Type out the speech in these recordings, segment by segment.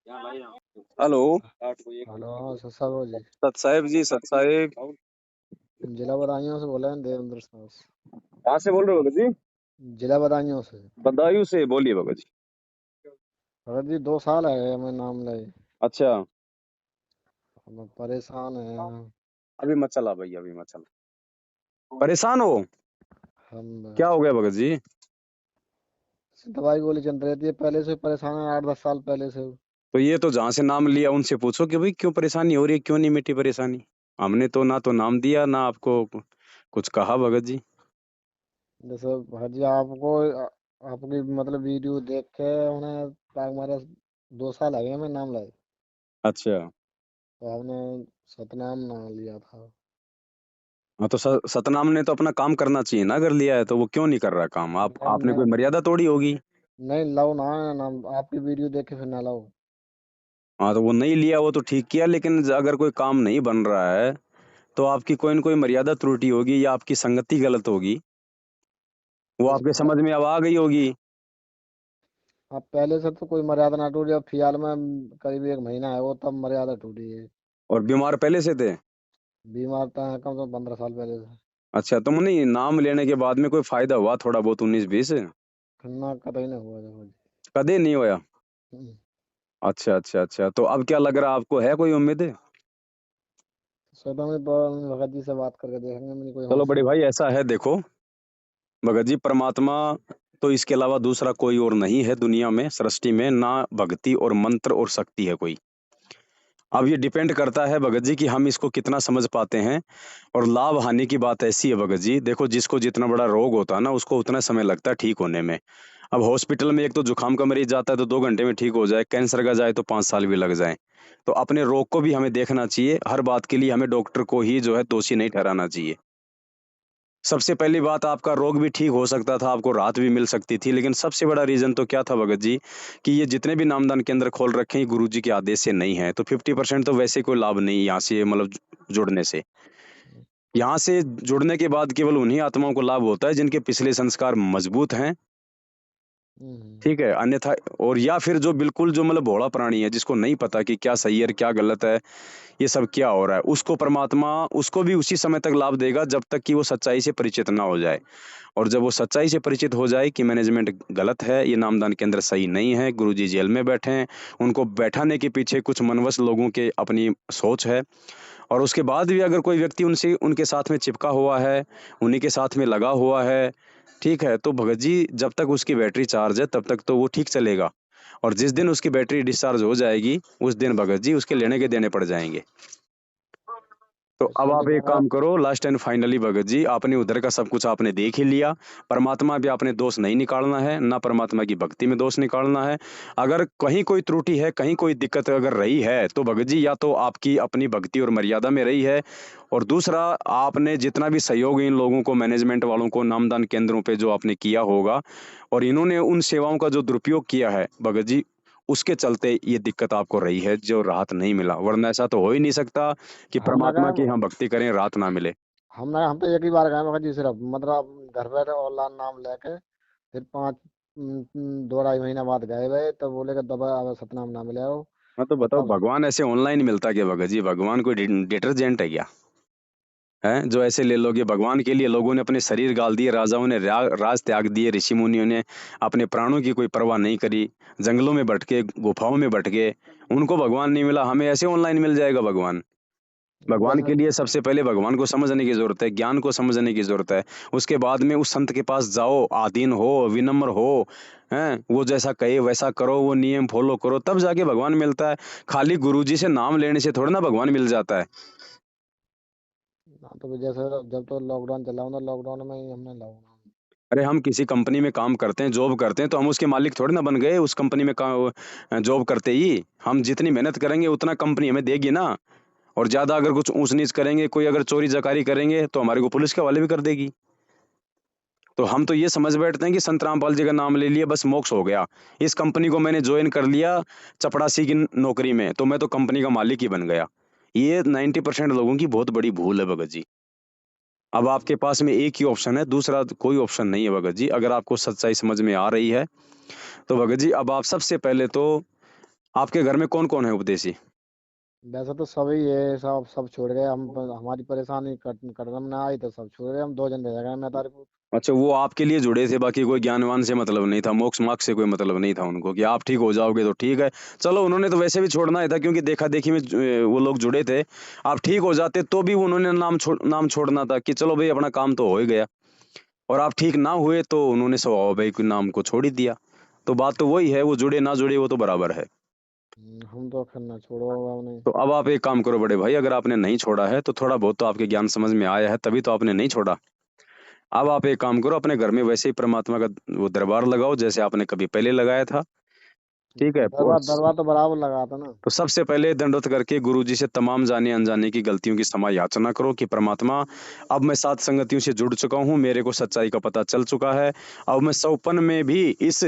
Hello. Hello. हाँ, सत साहब जी। सत साहेब जी, सत साहेब। जिला बदायूं से बोले हैं, देवेंद्र साहब से। कहाँ से बोल रहे हो भगत जी? जिला बदायूं से। बदायूं से बोलिए भगत जी। भगत जी 2 साल है हमें नाम लाए। अच्छा। हम परेशान हैं। अभी मत चला भैया, अभी मत चला। परेशान हो? हम क्या हो गया भगत जी? दवाई गोली चल रही थी, पहले से परेशान है, 8-10 साल पहले से। तो ये तो जहाँ से नाम लिया उनसे पूछो कि भाई क्यों परेशानी हो रही है, क्यों नहीं मिटी परेशानी। हमने तो ना तो नाम दिया ना आपको कुछ कहा भगत जी। जैसे भगत जी आपको आपकी मतलब वीडियो देख के उन्हें हमारे 2 साल आ गए हमें नाम लाए। अच्छा। तो हमने सतनाम नाम लिया था। हाँ तो सतनाम ने तो अपना काम करना चाहिए ना, अगर लिया है तो वो क्यों नहीं कर रहा काम? नहीं आपने नहीं कोई मर्यादा तोड़ी होगी। नहीं लाओ ना नाम, आपकी वीडियो देख के फिर ना लाओ। हाँ तो वो नहीं लिया, वो तो ठीक किया, लेकिन अगर कोई काम नहीं बन रहा है तो आपकी कोई न कोई मर्यादा त्रुटि होगी या आपकी संगति गलत होगी। वो जैसे आपके समझ में अब आ गई होगी। अब पहले से तो कोई मर्यादा ना टूटी, अब फिलहाल में करीब 1 महीना है वो तब मर्यादा टूटी है। और बीमार पहले से थे? बीमार था कम से कम 15 साल पहले से। अच्छा, तुम नहीं नाम लेने के बाद में कोई फायदा हुआ थोड़ा बहुत 19-20? खन्ना कतई नहीं हुआ देखो जी। कदे नहीं होया? हम्म। अच्छा अच्छा अच्छा, तो अब क्या लग रहा है आपको, है कोई उम्मीद? सोचा मैं भगत जी से बात करके देखेंगे, मेरी कोई चलो समस्या बड़े हो। भाई, ऐसा है देखो भगत जी, परमात्मा तो इसके अलावा दूसरा कोई और नहीं है दुनिया में, सृष्टि में ना भक्ति और मंत्र और शक्ति है कोई। अब ये डिपेंड करता है भगत जी कि हम इसको कितना समझ पाते हैं। और लाभ हानि की बात ऐसी है भगत जी, देखो जिसको जितना बड़ा रोग होता है ना उसको उतना समय लगता है ठीक होने में। अब हॉस्पिटल में एक तो जुकाम का मरीज जाता है तो 2 घंटे में ठीक हो जाए, कैंसर का जाए तो 5 साल भी लग जाए। तो अपने रोग को भी हमें देखना चाहिए, हर बात के लिए हमें डॉक्टर को ही जो है दोषी नहीं ठहराना चाहिए। सबसे पहली बात, आपका रोग भी ठीक हो सकता था, आपको राहत भी मिल सकती थी, लेकिन सबसे बड़ा रीजन तो क्या था भगत जी कि ये जितने भी नामदान केंद्र खोल रखे हैं गुरु जी के आदेश से नहीं है, तो 50% तो वैसे कोई लाभ नहीं यहाँ से, मतलब जुड़ने से। यहाँ से जुड़ने के बाद केवल उन्हीं आत्माओं को लाभ होता है जिनके पिछले संस्कार मजबूत हैं। हम्म। ठीक है, अन्यथा और या फिर जो बिल्कुल जो मतलब भोला प्राणी है, जिसको नहीं पता कि क्या सही है क्या गलत है, ये सब क्या हो रहा है, उसको परमात्मा उसको भी उसी समय तक लाभ देगा जब तक कि वो सच्चाई से परिचित ना हो जाए। और जब वो सच्चाई से परिचित हो जाए कि मैनेजमेंट गलत है, ये नामदान केंद्र सही नहीं है, गुरुजी जेल में बैठे हैं, उनको बैठाने के पीछे कुछ मनवस लोगों के अपनी सोच है, और उसके बाद भी अगर कोई व्यक्ति उनसे उनके साथ में चिपका हुआ है, उन्हीं के साथ में लगा हुआ है, ठीक है, तो भगत जी जब तक उसकी बैटरी चार्ज है तब तक तो वो ठीक चलेगा। और जिस दिन उसकी बैटरी डिस्चार्ज हो जाएगी उस दिन भगत जी उसके लेने के देने पड़ जाएंगे। तो अब इसलिए आप एक भगत। काम करो, last and finally Bhagat ji, आपने उधर का सब कुछ आपने देख ही लिया। परमात्मा भी आपने दोष नहीं निकालना है, ना परमात्मा की भक्ति में दोष निकालना है। अगर कहीं कोई त्रुटि है, कहीं कोई दिक्कत अगर रही है तो भगत जी या तो आपकी अपनी भक्ति और मर्यादा में रही है, और दूसरा आपने जितना भी सहयोग इन लोगों को, मैनेजमेंट वालों को, नामदान केंद्रों पे जो आपने किया होगा, और इन्होंने उन सेवाओं का जो दुरुपयोग किया है भगत जी, उसके चलते ये दिक्कत आपको रही है, जो राहत नहीं मिला। वरना ऐसा तो हो ही नहीं सकता कि हमने परमात्मा की कहा हम भक्ति करें, राहत ना मिले। हम तो एक ही बार गए भगत जी, सिर्फ मतलब घर बैठे ऑनलाइन नाम लेके फिर 2-2.5 महीना बाद गए भाई, तब बोले कि दबा अब सतनाम ना मिले हो। हाँ तो और बताओ, तब भगवान ऐसे ऑनलाइन मिलता क्या भगत जी? भगवान कोई डिटर्जेंट है क्या? है जो ऐसे ले लोगे? भगवान के लिए लोगों ने अपने शरीर गाल दिए, राजाओं ने राज त्याग दिए, ऋषि मुनियों ने अपने प्राणों की कोई परवाह नहीं करी, जंगलों में भटके, गुफाओं में भटके, उनको भगवान नहीं मिला, हमें ऐसे ऑनलाइन मिल जाएगा भगवान? भगवान जैसे के लिए सबसे पहले भगवान को समझने की जरूरत है, ज्ञान को समझने की जरूरत है। उसके बाद में उस संत के पास जाओ, आधीन हो, विनम्र हो, हैं, वो जैसा कहे वैसा करो, वो नियम फॉलो करो, तब जाके भगवान मिलता है। खाली गुरुजी से नाम लेने से थोड़ा ना भगवान मिल जाता है। हाँ, तो जैसे जब तो लॉकडाउन चला हो ना, लॉकडाउन में ही हमने लॉकडाउन। अरे हम किसी कंपनी में काम करते हैं, जॉब करते हैं, तो हम उसके मालिक थोड़ी ना बन गए उस कंपनी में जॉब करते ही। हम जितनी मेहनत करेंगे उतना कंपनी हमें देगी ना। और ज्यादा अगर कुछ ऊंच नीच करेंगे, कोई अगर चोरी जकारी करेंगे तो हमारे को पुलिस के हवाले भी कर देगी। तो हम तो ये समझ बैठते हैं कि संत रामपाल जी का नाम ले लिया बस मोक्ष हो गया। इस कंपनी को मैंने ज्वाइन कर लिया चपड़ासी की नौकरी में, तो मैं तो कंपनी का मालिक ही बन गया। ये 90% लोगों की बहुत बड़ी भूल है भगत जी। अब आपके पास में एक ही ऑप्शन है, दूसरा कोई ऑप्शन नहीं है भगत जी। अगर आपको सच्चाई समझ में आ रही है तो भगत जी अब आप सबसे पहले तो आपके घर में कौन कौन है उपदेशी? वैसे तो सभी है, सब सब छोड़ गए हम। हमारी परेशानी कदम ना आई तो सब छोड़ गए, हम दो जन रह गए मैं तारीफ। अच्छा, वो आपके लिए जुड़े थे, बाकी कोई ज्ञानवान से मतलब नहीं था, मोक्ष मार्ग से कोई मतलब नहीं था उनको कि आप ठीक हो जाओगे तो ठीक है। चलो, उन्होंने तो वैसे भी छोड़ना ही था क्योंकि देखा देखी में वो लोग जुड़े थे। आप ठीक हो जाते तो भी उन्होंने नाम छोड़ना था कि चलो भाई अपना काम तो हो ही गया। और आप ठीक ना हुए तो उन्होंने स्वभाव भाई के नाम को छोड़ ही दिया। तो बात तो वही है, वो जुड़े ना जुड़े वो तो बराबर है। हम तो करना छोड़ो हमने। तो अब आप एक काम करो बड़े भाई, अगर आपने नहीं छोड़ा है तो थोड़ा बहुत तो आपके ज्ञान समझ में आया है, तभी तो आपने नहीं छोड़ा। अब आप एक काम करो, अपने घर में वैसे ही परमात्मा का वो दरबार लगाओ जैसे आपने कभी पहले लगाया था। ठीक है। दरबार दरबार तो बराबर लगा था ना। तो सबसे पहले दंडवत करके गुरु जी से तमाम जाने अनजाने की गलतियों की क्षमा याचना करो कि परमात्मा, अब मैं सात संगतियों से जुड़ चुका हूँ, मेरे को सच्चाई का पता चल चुका है। अब मैं सौपन में भी इस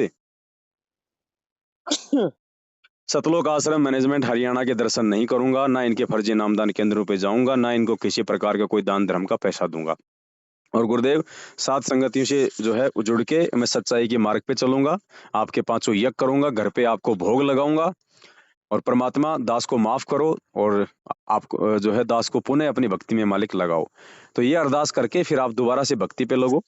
सतलोक आश्रम मैनेजमेंट हरियाणा के दर्शन नहीं करूंगा, ना इनके फर्जी नामदान केंद्रों पे जाऊंगा, ना इनको किसी प्रकार का कोई दान धर्म का पैसा दूंगा। और गुरुदेव, सात संगतियों से जो है जुड़ के मैं सच्चाई के मार्ग पे चलूंगा, आपके पांचों यज्ञ करूंगा, घर पे आपको भोग लगाऊंगा। और परमात्मा, दास को माफ करो और आपको जो है दास को पुनः अपनी भक्ति में मालिक लगाओ। तो ये अरदास करके फिर आप दोबारा से भक्ति पे लगो।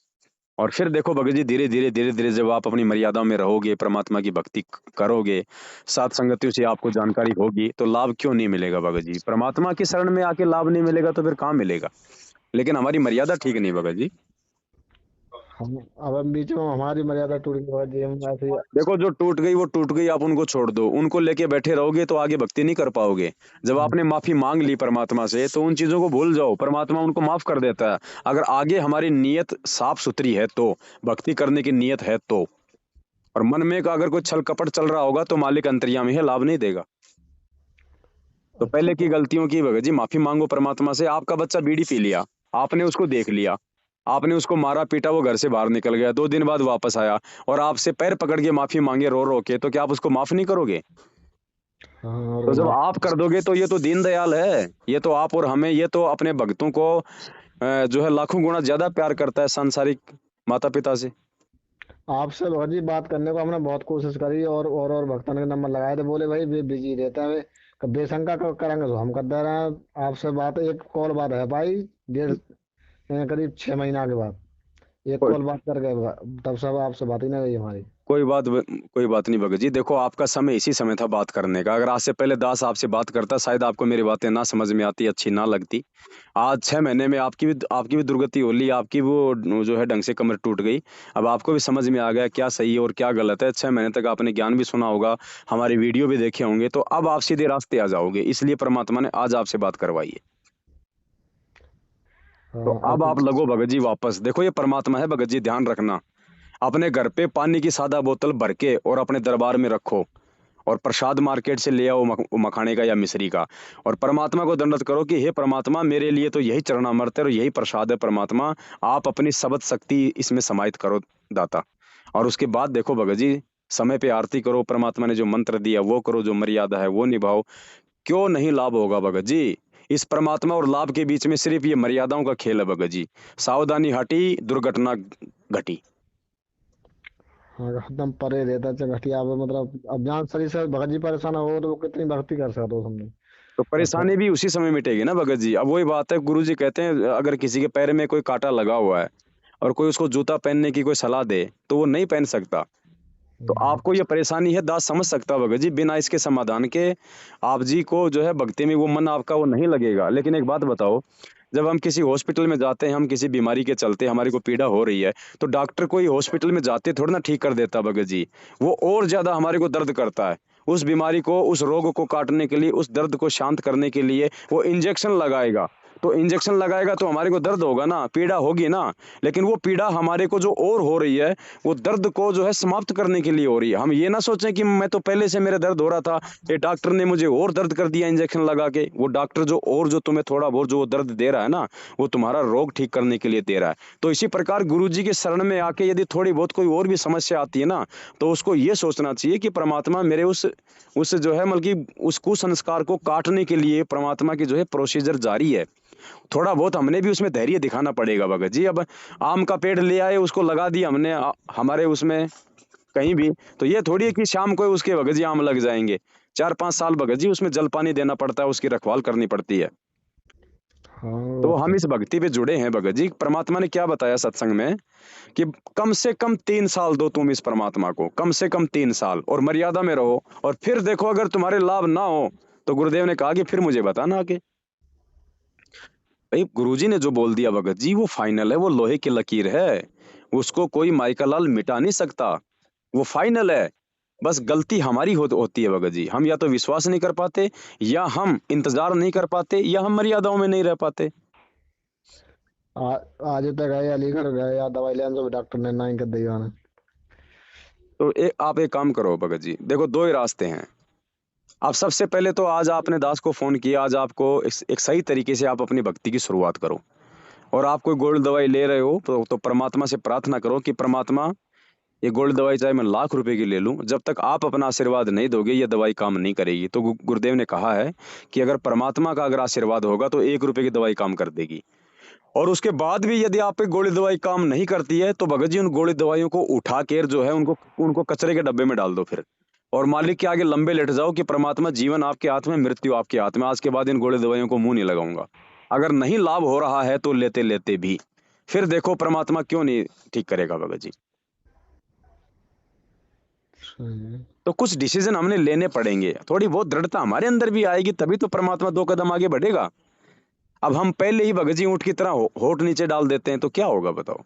और फिर देखो भगत जी, धीरे धीरे जब आप अपनी मर्यादा में रहोगे, परमात्मा की भक्ति करोगे, सात संगतियों से आपको जानकारी होगी, तो लाभ क्यों नहीं मिलेगा भगत जी? परमात्मा की शरण में आके लाभ नहीं मिलेगा तो फिर कहाँ मिलेगा? लेकिन हमारी मर्यादा ठीक नहीं भगत जी। हम अब बीच में हमारी मर्यादा टूट गई और जी हम ऐसे देखो, जो टूट गई वो टूट गई, आप उनको छोड़ दो। उनको लेके बैठे रहोगे तो आगे भक्ति नहीं कर पाओगे। जब आपने माफी मांग ली परमात्मा से तो उन चीजों को भूल जाओ, परमात्मा उनको माफ कर देता है। अगर आगे हमारी नीयत साफ सुथरी है तो, भक्ति करने की नीयत है तो। और मन में अगर कोई छल कपट चल रहा होगा तो मालिक अंतर्यामी है, लाभ नहीं देगा। तो अच्छा पहले की तो गलतियों की भगत जी माफी मांगो परमात्मा से। आपका बच्चा बीड़ी पी लिया, आपने उसको देख लिया, आपने उसको मारा पीटा, वो घर से बाहर निकल गया, 2 दिन बाद वापस आया और आपसे पैर पकड़ के माफी मांगे रो रो के, तो क्या आप उसको माफ नहीं करोगे? हाँ और तो जब माफ। आप कर दोगे तो ये तो दीनदयाल है, ये तो आप और हमें, ये तो अपने भक्तों को जो है लाखों गुना ज्यादा प्यार करता है सांसारिक माता पिता से। आपसे बहुत जी बात करने को हमने बहुत कोशिश करी, और भक्तन के नंबर लगाए थे, बोले भाई बिजी रहता है। कब बेशंका करेंगे तो हम कर दे रहे हैं आपसे बात। एक कॉल बात है भाई, डेढ़ करीब 6 महीना के बाद एक कोई कॉल बात करके तब सब आपसे बात ही नहीं हुई हमारी। कोई बात नहीं भगत जी, देखो आपका समय इसी समय था बात करने का। अगर आज से पहले दास आपसे बात करता, शायद आपको मेरी बातें ना समझ में आती, अच्छी ना लगती। आज 6 महीने में आपकी भी दुर्गति हो ली, आपकी वो जो है ढंग से कमर टूट गई। अब आपको भी समझ में आ गया क्या सही है और क्या गलत है। 6 महीने तक आपने ज्ञान भी सुना होगा, हमारी वीडियो भी देखे होंगे, तो अब आप सीधे रास्ते आ जाओगे, इसलिए परमात्मा ने आज आपसे बात करवाई है। तो हाँ अब अब आप लगो भगत जी वापस। देखो, ये परमात्मा है भगत जी, ध्यान रखना। अपने घर पे पानी की सादा बोतल भर के और अपने दरबार में रखो, और प्रसाद मार्केट से ले आओ, मखाने का या मिश्री का। और परमात्मा को दंडवत करो कि हे परमात्मा, मेरे लिए तो यही चरणामृत है और यही प्रसाद है परमात्मा, आप अपनी सबद शक्ति इसमें समाहित करो दाता। और उसके बाद देखो भगत जी, समय पे आरती करो, परमात्मा ने जो मंत्र दिया वो करो, जो मर्यादा है वो निभाओ। क्यों नहीं लाभ होगा भगत जी? इस परमात्मा और लाभ के बीच में सिर्फ ये मर्यादाओं का खेल है भगत जी। सावधानी हटी, दुर्घटना घटी। हाँ एकदम परे रहता है घटिया। अब मतलब अब जान शरीर से भगत जी परेशान हो तो वो कितनी भक्ति कर सकते हो हमने। तो और परेशानी भी उसी समय मिटेगी ना भगत जी। अब वही बात है, गुरु जी कहते हैं अगर किसी के पैर में कोई कांटा लगा हुआ है और कोई उसको जूता पहनने की कोई सलाह दे तो वो नहीं पहन सकता। तो हम्म, आपको ये परेशानी है, दास समझ सकता है भगत जी, बिना इसके समाधान के आप जी को जो है भक्ति में वो मन आपका वो नहीं लगेगा। लेकिन एक बात बताओ, जब हम किसी हॉस्पिटल में जाते हैं, हम किसी बीमारी के चलते हमारी को पीड़ा हो रही है, तो डॉक्टर कोई हॉस्पिटल में जाते थोड़ी ना ठीक कर देता भगत जी। वो और ज्यादा हमारे को दर्द करता है। उस बीमारी को, उस रोग को काटने के लिए, उस दर्द को शांत करने के लिए वो इंजेक्शन लगाएगा। तो इंजेक्शन लगाएगा तो हमारे को दर्द होगा ना, पीड़ा होगी ना। लेकिन वो पीड़ा हमारे को जो और हो रही है, वो दर्द को जो है समाप्त करने के लिए हो रही है। हम ये ना सोचें कि मैं तो पहले से मेरे दर्द हो रहा था, ये डॉक्टर ने मुझे और दर्द कर दिया इंजेक्शन लगा के। वो डॉक्टर जो तुम्हें थोड़ा बहुत जो दर्द दे रहा है ना, वो तुम्हारा रोग ठीक करने के लिए दे रहा है। तो इसी प्रकार गुरु जी के शरण में आके यदि थोड़ी बहुत कोई और भी समस्या आती है ना, तो उसको ये सोचना चाहिए कि परमात्मा मेरे उस जो है मतलब कि उस कुसंस्कार को काटने के लिए परमात्मा की जो है प्रोसीजर जारी है। थोड़ा बहुत हमने भी उसमें धैर्य दिखाना पड़ेगा भगत जी। अब आम का पेड़ ले आए, उसको लगा दिया हमने हमारे उसमें कहीं भी, तो ये थोड़ी है कि शाम को उसके भगत जी आम लग जाएंगे। 4-5 साल भगत जी उसमें जल पानी देना पड़ता है, उसकी रखवाल करनी पड़ती है। हाँ तो बात हम तो। इस भक्ति पे जुड़े हैं भगत जी। परमात्मा ने क्या बताया सत्संग में कि कम से कम 3 साल दो तुम इस परमात्मा को, कम से कम 3 साल, और मर्यादा में रहो, और फिर देखो अगर तुम्हारे लाभ ना हो तो गुरुदेव ने कहा कि फिर मुझे बताना आके। भाई गुरुजी ने जो बोल दिया भगत जी वो फाइनल है, वो लोहे की लकीर है, उसको कोई माइका लाल मिटा नहीं सकता, वो फाइनल है। बस गलती हमारी होती है भगत जी, हम या तो विश्वास नहीं कर पाते, या हम इंतजार नहीं कर पाते, या हम मर्यादाओं में नहीं रह पाते। आ- आज तक गए अलीगढ़ गए या दवाई लेने तो भी डॉक्टर ने ना ही कर दी जाने। तो आप एक काम करो भगत जी, देखो दो ही रास्ते हैं। आप सबसे पहले तो आज आपने दास को फोन किया, आज आपको एक सही तरीके से आप अपनी भक्ति की शुरुआत करो। और आप कोई गोल्ड दवाई ले रहे हो तो परमात्मा से प्रार्थना करो कि परमात्मा ये गोल्ड दवाई चाहे मैं लाख रुपए की ले लूं, जब तक आप अपना आशीर्वाद नहीं दोगे ये दवाई काम नहीं करेगी। तो गुरुदेव ने कहा है कि अगर परमात्मा का अगर आशीर्वाद होगा तो 1 रुपए की दवाई काम कर देगी। और उसके बाद भी यदि आप पे गोली दवाई काम नहीं करती है तो भगत जी उन गोली दवाइयों को उठा कर जो है उनको उनको कचरे के डब्बे में डाल दो फिर, और मालिक के आगे लंबे लेट जाओ कि परमात्मा जीवन आपके हाथ में, मृत्यु आपके हाथ में, आज के बाद इन गोली दवाइयों को मुंह नहीं लगाऊंगा। अगर नहीं लाभ हो रहा है तो लेते लेते भी फिर देखो परमात्मा क्यों नहीं ठीक करेगा भगत जी। सही है। तो कुछ डिसीजन हमने लेने पड़ेंगे, थोड़ी बहुत दृढ़ता हमारे अंदर भी आएगी तभी तो परमात्मा 2 कदम आगे बढ़ेगा। अब हम पहले ही भगत जी ऊंट की तरह होठ नीचे डाल देते हैं तो क्या होगा बताओ।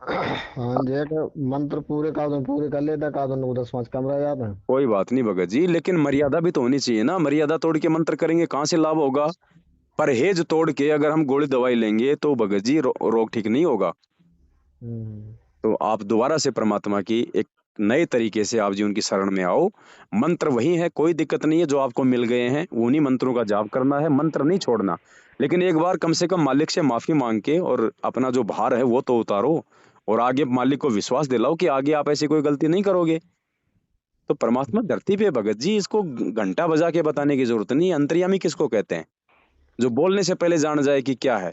हाँ जी एक मंत्र पूरे का दो पूरे कर लेता का दो 10 5 कम रह जाते हैं। कोई बात नहीं भगत जी, लेकिन मर्यादा भी तो होनी चाहिए ना। मर्यादा तोड़ के मंत्र करेंगे कहाँ से लाभ होगा। परहेज तोड़ के अगर हम गोली दवाई लेंगे तो भगत जी रोग ठीक नहीं होगा। हम्म। तो आप दोबारा से परमात्मा की एक नए तरीके से आप जी उनकी शरण में आओ। मंत्र वही है, कोई दिक्कत नहीं है, जो आपको मिल गए हैं उन्हीं मंत्रों का जाप करना है, मंत्र नहीं छोड़ना। लेकिन एक बार कम से कम मालिक से माफी मांग के और अपना जो भार है वो तो उतारो, और आगे मालिक को विश्वास दिलाओ कि आगे आप ऐसी कोई गलती नहीं करोगे। तो परमात्मा धरती पे है भगत जी, इसको घंटा बजा के बताने की जरूरत नहीं। अंतर्यामी किसको कहते हैं, जो बोलने से पहले जान जाए कि क्या है।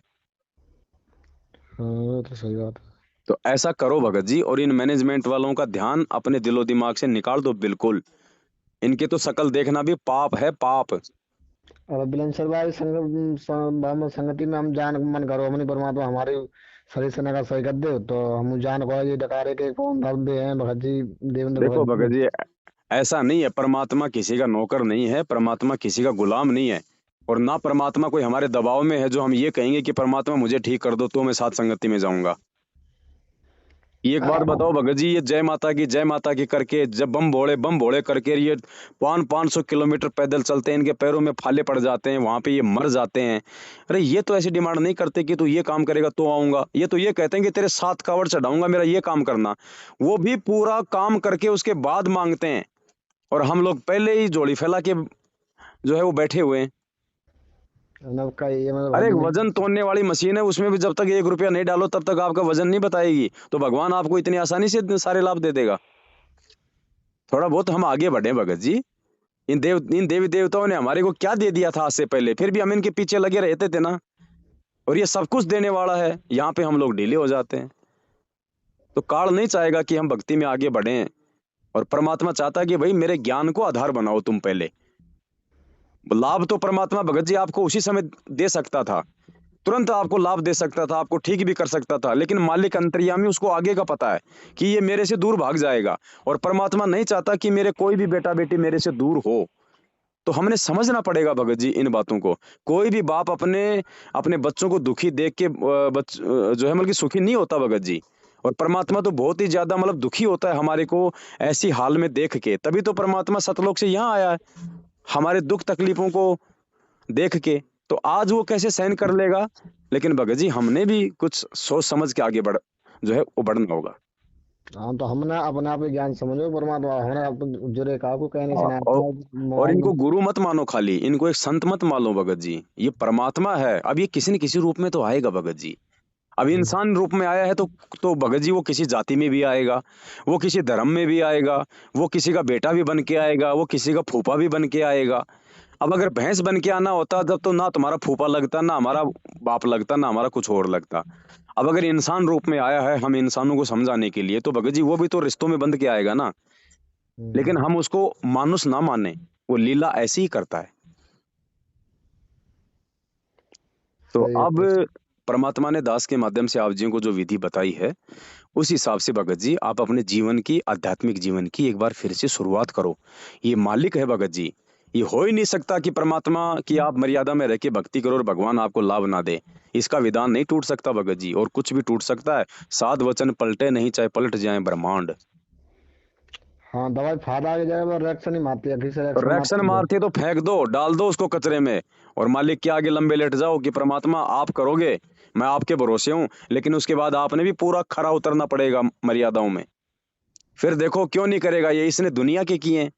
हाँ वो तो सही बात है। तो ऐसा करो भगत जी, और इन मैनेजमेंट वालों का ध्यान अपने दिलो दिमाग से निकाल दो बिल्कुल। इनके तो शकल देखना भी पाप है, पाप। और बिलेंसर भाई संगति में हम जान मन करो अपनी परमात्मा हमारी शरीर से नगर सही कर दे तो हम जान को ये डकारे के कौन धर्म दे हैं भगत जी देवेंद्र देखो भगत भगत जी। जी, ऐसा नहीं है, परमात्मा किसी का नौकर नहीं है, परमात्मा किसी का गुलाम नहीं है, और ना परमात्मा कोई हमारे दबाव में है जो हम ये कहेंगे कि परमात्मा मुझे ठीक कर दो तो मैं साथ संगति में जाऊंगा। ये एक बात बताओ भगत जी, ये जय माता की करके जब बम भोड़े करके ये 500 किलोमीटर पैदल चलते हैं, इनके पैरों में फाले पड़ जाते हैं, वहां पे ये मर जाते हैं। अरे ये तो ऐसी डिमांड नहीं करते कि तू ये काम करेगा तो आऊंगा, ये तो ये कहते हैं कि तेरे 7 कावड़ चढ़ाऊंगा, मेरा ये काम करना। वो भी पूरा काम करके उसके बाद मांगते हैं, और हम लोग पहले ही झोली फैला के जो है वो बैठे हुए हैं। मतलब का ये मतलब अरे एक भगत वजन जी। तोलने वाली मशीन है, उसमें भी जब तक 1 रुपया नहीं डालो तब तक आपका वजन नहीं बताएगी, तो भगवान आपको इतनी आसानी से इतने सारे लाभ दे देगा। थोड़ा बहुत हम आगे बढ़े भगत जी। इन देवी देवताओं ने हमारे को क्या दे दिया था आज से पहले, फिर भी हम इनके पीछे लगे रहते थे ना। और ये सब कुछ देने वाला है, यहाँ पे हम लोग ढीले हो जाते हैं। तो काल नहीं चाहेगा कि हम भक्ति में आगे बढ़ें, और परमात्मा चाहता है कि भाई मेरे ज्ञान को आधार बनाओ तुम पहले। लाभ तो परमात्मा भगत जी आपको उसी समय दे सकता था, तुरंत आपको लाभ दे सकता था, आपको ठीक भी कर सकता था, लेकिन मालिक अंतर्यामी उसको आगे का पता है कि ये मेरे से दूर भाग जाएगा। और परमात्मा नहीं चाहता कि मेरे कोई भी बेटा बेटी मेरे से दूर हो। तो हमने समझना पड़ेगा भगत जी इन बातों को। कोई भी बाप अपने अपने बच्चों को दुखी देख के जो है मतलब कि सुखी नहीं होता भगत जी। और परमात्मा तो बहुत ही ज्यादा मतलब दुखी होता है हमारे को ऐसी हाल में देख के, तभी तो परमात्मा सतलोक से यहाँ आया है हमारे दुख तकलीफों को देख के। तो आज वो कैसे सहन कर लेगा। लेकिन भगत जी हमने भी कुछ सोच समझ के आगे बढ़ जो है वो बढ़ना होगा। हाँ तो हमने अपने आप ही ज्ञान समझो परमात्मा हमने अब जुड़े का को कहने से और, ना और और मोबाइल में। इनको गुरु मत मानो, खाली इनको एक संत मत मानो भगत जी। ये परमात्मा है, अब ये किसी न किसी रूप में तो आएगा भगत जी। अब इंसान रूप में आया है तो भगत जी वो किसी जाति में भी आएगा, वो किसी धर्म में भी आएगा, वो किसी का बेटा भी बन के आएगा, वो किसी का फूफा भी बन के आएगा। अब अगर भैंस बन के आना होता तब तो ना तुम्हारा फूफा लगता, ना हमारा बाप लगता, ना हमारा कुछ और लगता। अब अगर इंसान रूप में आया है हम इंसानों को समझाने के लिए, तो भगत जी वो भी तो रिश्तों में बंध के आएगा ना। लेकिन हम उसको मानुस ना माने, वो लीला ऐसी ही करता है। तो सही है अब तो। परमात्मा ने दास के माध्यम से आप जी को जो विधि बताई है, उस हिसाब से भगत जी आप अपने जीवन की, आध्यात्मिक जीवन की एक बार फिर से शुरुआत करो। ये मालिक है भगत जी, ये हो ही नहीं सकता कि परमात्मा की आप मर्यादा में रह के भक्ति करो और भगवान आपको लाभ ना दे। इसका विधान नहीं टूट सकता भगत जी, और कुछ भी टूट सकता है, साध वचन पलटे नहीं, चाहे पलट जाए ब्रह्मांड। हाँ, दवाई फायदा की जगह पर रिएक्शन ही मारती है, किसी रिएक्शन रिएक्शन मारती है। मारती है तो फेंक दो, डाल दो उसको कचरे में, और मालिक के आगे लंबे लेट जाओ कि परमात्मा आप करोगे, मैं आपके भरोसे हूं, लेकिन उसके बाद आपने भी पूरा खरा उतरना पड़ेगा मर्यादाओं में। फिर देखो क्यों नहीं करेगा, ये इसने दुनिया के किए हैं,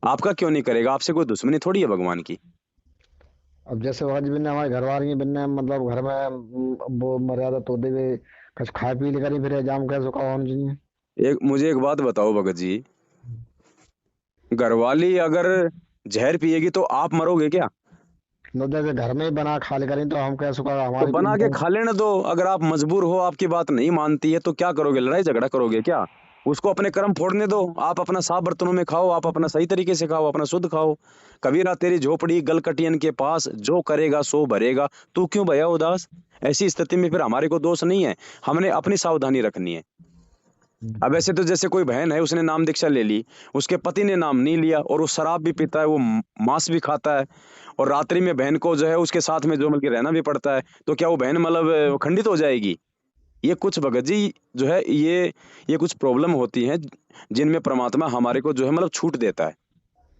आपका क्यों नहीं करेगा? आपसे कोई दुश्मनी थोड़ी है भगवान की। अब जैसे आज बिन्ने हमारे घर वाली बिन्ने मतलब घर में वो मर्यादा तोड़ते हुए कुछ खाए पी लेकर ही फिर एग्जाम कैसे का होना चाहिए। एक मुझे एक बात बताओ भगत जी, घरवाली अगर जहर पिएगी तो आप मरोगे क्या? मतलब जैसे घर में ही बना खा ले करें तो हम कैसे का तो हमारी बना के खा लेने दो। अगर आप मजबूर हो, आपकी बात नहीं मानती है, तो क्या करोगे? लड़ाई झगड़ा करोगे क्या? उसको अपने कर्म फोड़ने दो, आप अपना साफ बर्तनों में खाओ, आप अपना सही तरीके से खाओ, अपना शुद्ध खाओ। कबीरा तेरी झोपड़ी गलकटियन के पास, जो करेगा सो भरेगा, तू क्यों भया उदास? ऐसी स्थिति में फिर हमारे को दोष नहीं है, हमने अपनी सावधानी रखनी है। अब ऐसे तो जैसे कोई बहन है, उसने नाम दीक्षा ले ली, उसके पति ने नाम नहीं लिया, और वो शराब भी पीता है, वो मांस भी खाता है, और रात्रि में बहन को जो है उसके साथ में जो मतलब कि रहना भी पड़ता है, तो क्या वो बहन मतलब खंडित हो जाएगी? ये कुछ भगत जी जो है, ये कुछ प्रॉब्लम होती हैं, जिनमें परमात्मा हमारे को जो है मतलब छूट देता है।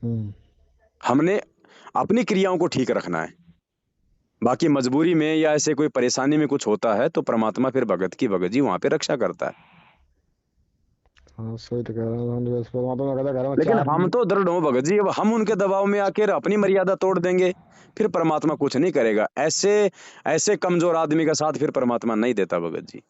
हम्म। हमने अपनी क्रियाओं को ठीक रखना है, बाकी मजबूरी में या ऐसे कोई परेशानी में कुछ होता है तो परमात्मा फिर भगत की भगत जी वहां पे रक्षा करता है। हाँ सही तो कह रहा हूँ, हम बस परमात्मा कहता है घर में लेकिन चार हम तो दृढ़ हो भगत जी, अब हम उनके दबाव में आकर अपनी मर्यादा तोड़ देंगे, फिर परमात्मा कुछ नहीं करेगा। ऐसे ऐसे कमजोर आदमी का साथ फिर परमात्मा नहीं देता भगत जी।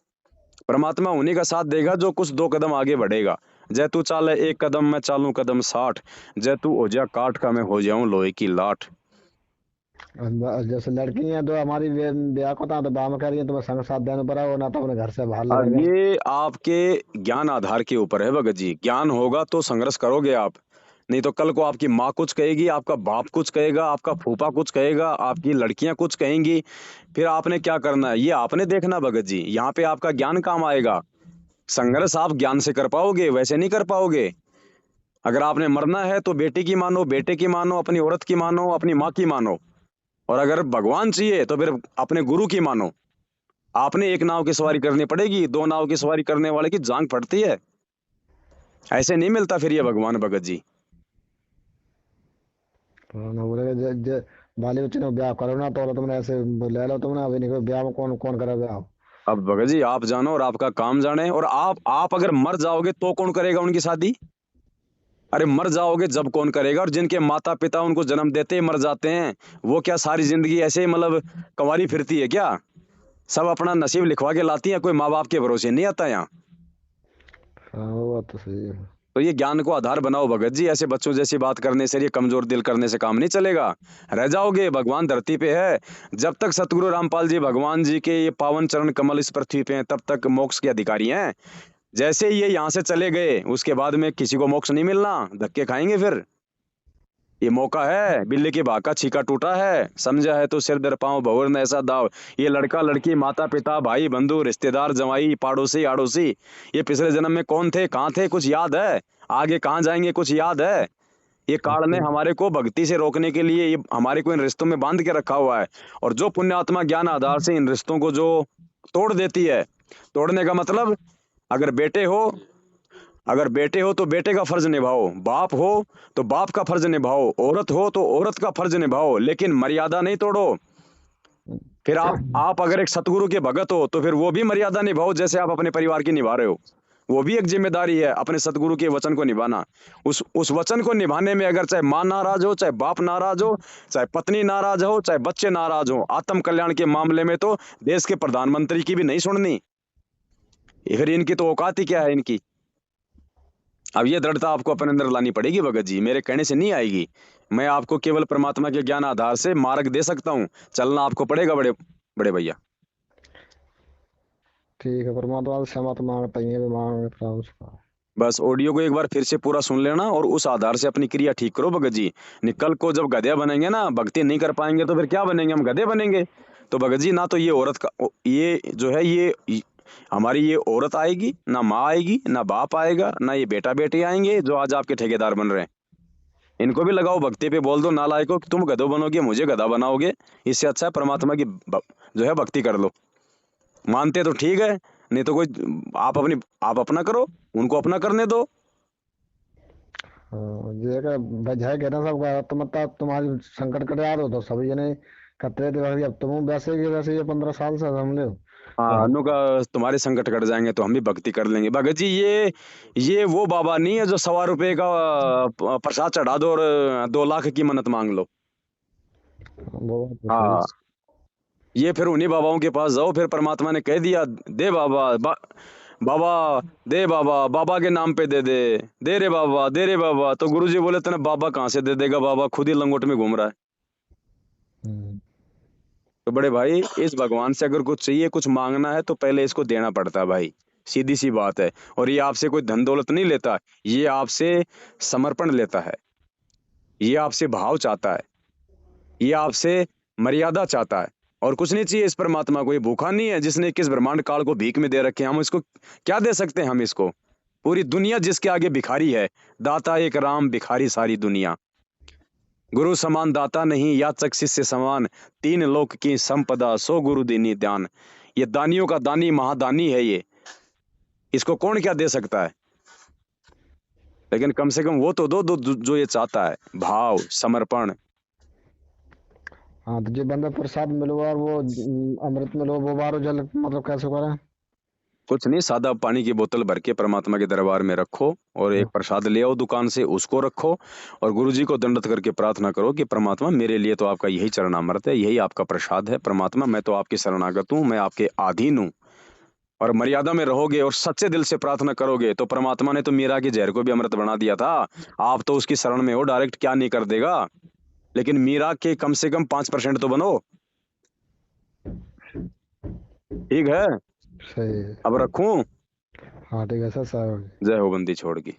परमात्मा उन्हीं का साथ देगा जो कुछ 2 कदम आगे बढ़ेगा। जय तू चाले 1 कदम, मैं चालू कदम 60। जय तू हो जा काठ का, मैं हो जाऊं लोहे की लाठ। जैसे लड़की हैं तो हमारी ब्याह को तो ब्याह में कर रही है तो मैं संग साथ देने पर है ना, तो अपने घर से बाहर लेकर अब गए। ये आपके ज्ञान आधार के ऊपर है भगत जी, ज्ञान होगा तो संघर्ष करोगे आप, नहीं तो कल को आपकी माँ कुछ कहेगी, आपका बाप कुछ कहेगा, आपका फूफा कुछ कहेगा, आपकी लड़कियां कुछ कहेंगी, फिर आपने क्या करना है ये आपने देखना भगत जी। यहाँ पे आपका ज्ञान काम आएगा। संघर्ष आप ज्ञान से कर पाओगे, वैसे नहीं कर पाओगे। अगर आपने मरना है तो बेटी की मानो, बेटे की मानो, अपनी औरत की मानो, अपनी माँ की मानो, और अगर भगवान चाहिए तो फिर अपने गुरु की मानो। आपने एक नाव की सवारी करनी पड़ेगी, 2 नाव की सवारी करने वाले की जांग फटती है, ऐसे नहीं मिलता फिर ये भगवान भगत जी। तो ना बोले बाली बच्चे ने ब्याह करो ना, तो तुमने ऐसे ले लो तुमने, अभी नहीं कोई ब्याह में कौन कौन करे ब्याह। अब भगत जी आप जानो और आपका काम जाने, और आप अगर मर जाओगे तो कौन करेगा उनकी शादी? अरे मर जाओगे जब कौन करेगा? और जिनके माता पिता उनको जन्म देते ही मर जाते हैं, वो क्या सारी जिंदगी ऐसे ही मतलब कंवारी फिरती है क्या? सब अपना नसीब लिखवा के लाती है, कोई माँ बाप के भरोसे नहीं आता यहाँ। हाँ वो बात तो सही है। तो ये ज्ञान को आधार बनाओ भगत जी, ऐसे बच्चों जैसी बात करने से, ये कमजोर दिल करने से काम नहीं चलेगा, रह जाओगे। भगवान धरती पे है, जब तक सतगुरु रामपाल जी भगवान जी के ये पावन चरण कमल इस पृथ्वी पे हैं, तब तक मोक्ष के अधिकारी हैं। जैसे ही ये यहाँ से चले गए, उसके बाद में किसी को मोक्ष नहीं मिलना, धक्के खाएंगे फिर। ये मौका है, बिल्ली की भाग का छीका टूटा है, समझा है तो सिर दर पांव भंवर न ऐसा दाव। ये लड़का लड़की माता पिता भाई बंधु रिश्तेदार जवाई पड़ोसी आड़ोसी, ये पिछले जन्म में कौन थे कहाँ थे कुछ याद है? आगे कहाँ जाएंगे कुछ याद है? ये काल ने हमारे को भक्ति से रोकने के लिए ये हमारे को इन रिश्तों में बांध के रखा हुआ है। और जो पुण्यात्मा ज्ञान आधार से इन रिश्तों को जो तोड़ देती है, तोड़ने का मतलब, अगर बेटे हो अगर बेटे हो तो बेटे का फर्ज निभाओ, बाप हो तो बाप का फर्ज निभाओ, औरत हो तो औरत का फर्ज निभाओ, लेकिन मर्यादा नहीं तोड़ो। फिर आप अगर एक सतगुरु के भगत हो तो फिर वो भी मर्यादा निभाओ, जैसे आप अपने परिवार की निभा रहे हो। वो भी एक जिम्मेदारी है अपने सतगुरु के वचन को निभाना। उस वचन को निभाने में अगर चाहे माँ नाराज हो, चाहे बाप नाराज हो, चाहे पत्नी नाराज हो, चाहे बच्चे नाराज हो, आत्म कल्याण के मामले में तो देश के प्रधानमंत्री की भी नहीं सुननी। फिर इनकी तो औकात ही क्या है इनकी? अब ये दृढ़ता आपको अपने अंदर लानी पड़ेगी भगत जी, मेरे कहने से नहीं आएगी। मैं आपको केवल परमात्मा के ज्ञान आधार से मार्ग दे सकता हूँ, चलना आपको पड़ेगा बड़े बड़े भैया। ठीक है, परमात्मा से क्षमा तो मांगता ही है, भी मांग रहा हूँ उसका। बस ऑडियो को एक बार फिर से पूरा सुन लेना और उस आधार से अपनी क्रिया ठीक करो भगत जी। नहीं कल को जब गधे बनेंगे ना, भक्ति नहीं कर पाएंगे तो फिर क्या बनेंगे, हम गधे बनेंगे। तो भगत जी ना तो ये औरत का ये जो है हमारी ये औरत आएगी, ना माँ आएगी, ना बाप आएगा, ना ये बेटा बेटी आएंगे जो आज आपके ठेकेदार बन रहे हैं। इनको भी लगाओ भक्ति पे, बोल दो नालायकों कि तुम गधों बनोगे, मुझे गधा बनाओगे। इससे अच्छा है परमात्मा की जो है भक्ति कर लो। मानते तो ठीक है, नहीं तो कोई आप अपना करो, उनको अपना करने दो। हाँ, ये का बजाय कहना सब का तो मतलब तुम्हारी संकट कट याद हो तो सभी जने कहते थे भाई अब तुम वैसे की वैसे ये 15 साल से हम ले हाँ, और अनु का तुम्हारे संकट कट जाएंगे तो हम भी भक्ति कर लेंगे। भगत जी ये वो बाबा नहीं है जो 1.25 का प्रसाद चढ़ा दो और 2 लाख की मन्नत मांग लो। वो बात तो सही। हाँ, ये फिर उन्हीं बाबाओं के पास जाओ, फिर परमात्मा ने कह दिया दे बाबा, दे बाबा, बाबा के नाम पे दे दे, दे रे बाबा, दे रे बाबा। तो गुरुजी बोले तेने बाबा कहाँ से दे देगा, बाबा खुद ही लंगोट में घूम रहा है। हम्म, तो बड़े भाई इस भगवान से अगर कुछ चाहिए, कुछ मांगना है तो पहले इसको देना पड़ता है भाई, सीधी सी बात है। और ये आपसे कोई धन दौलत नहीं लेता, ये आपसे समर्पण लेता है, ये आपसे भाव चाहता है, ये आपसे मर्यादा चाहता है, और कुछ नहीं चाहिए इस परमात्मा को। ये भूखा नहीं है जिसने किस ब्रह्मांड काल को भीख में दे रखे हैं। हम इसको क्या दे सकते हैं, हम इसको पूरी दुनिया जिसके आगे भिखारी है। दाता एक राम, भिखारी सारी दुनिया। गुरु समान दाता नहीं, याचक शिष्य समान, 3 लोक की संपदा, सो गुरु दीनी ध्यान। ये दानियों का दानी, महादानी है ये, इसको कौन क्या दे सकता है। लेकिन कम से कम वो तो दो जो ये चाहता है, भाव समर्पण। हाँ तो जो बंदा प्रसाद मिलो और वो अमृत मिलो वो बारो जल मतलब कैसे करें। कुछ नहीं, सादा पानी की बोतल भर के परमात्मा के दरबार में रखो और एक प्रसाद ले आओ दुकान से, उसको रखो और गुरुजी को दंडवत करके प्रार्थना करो कि परमात्मा मेरे लिए तो आपका यही चरणामृत है, यही आपका प्रसाद है। परमात्मा मैं तो आपकी शरणागत हूँ, मैं आपके अधीन हूँ। और मर्यादा में रहोगे और सच्चे दिल से प्रार्थना करोगे तो परमात्मा ने तो मीरा के जहर को भी अमृत बना दिया था। आप तो उसकी शरण में हो, डायरेक्ट क्या नहीं कर देगा। लेकिन मीरा के कम से कम 5% तो बनो। ठीक है, सही है। अब रखूं। हाँ ठीक है सर साहब। जय हो बंदी छोड़ की।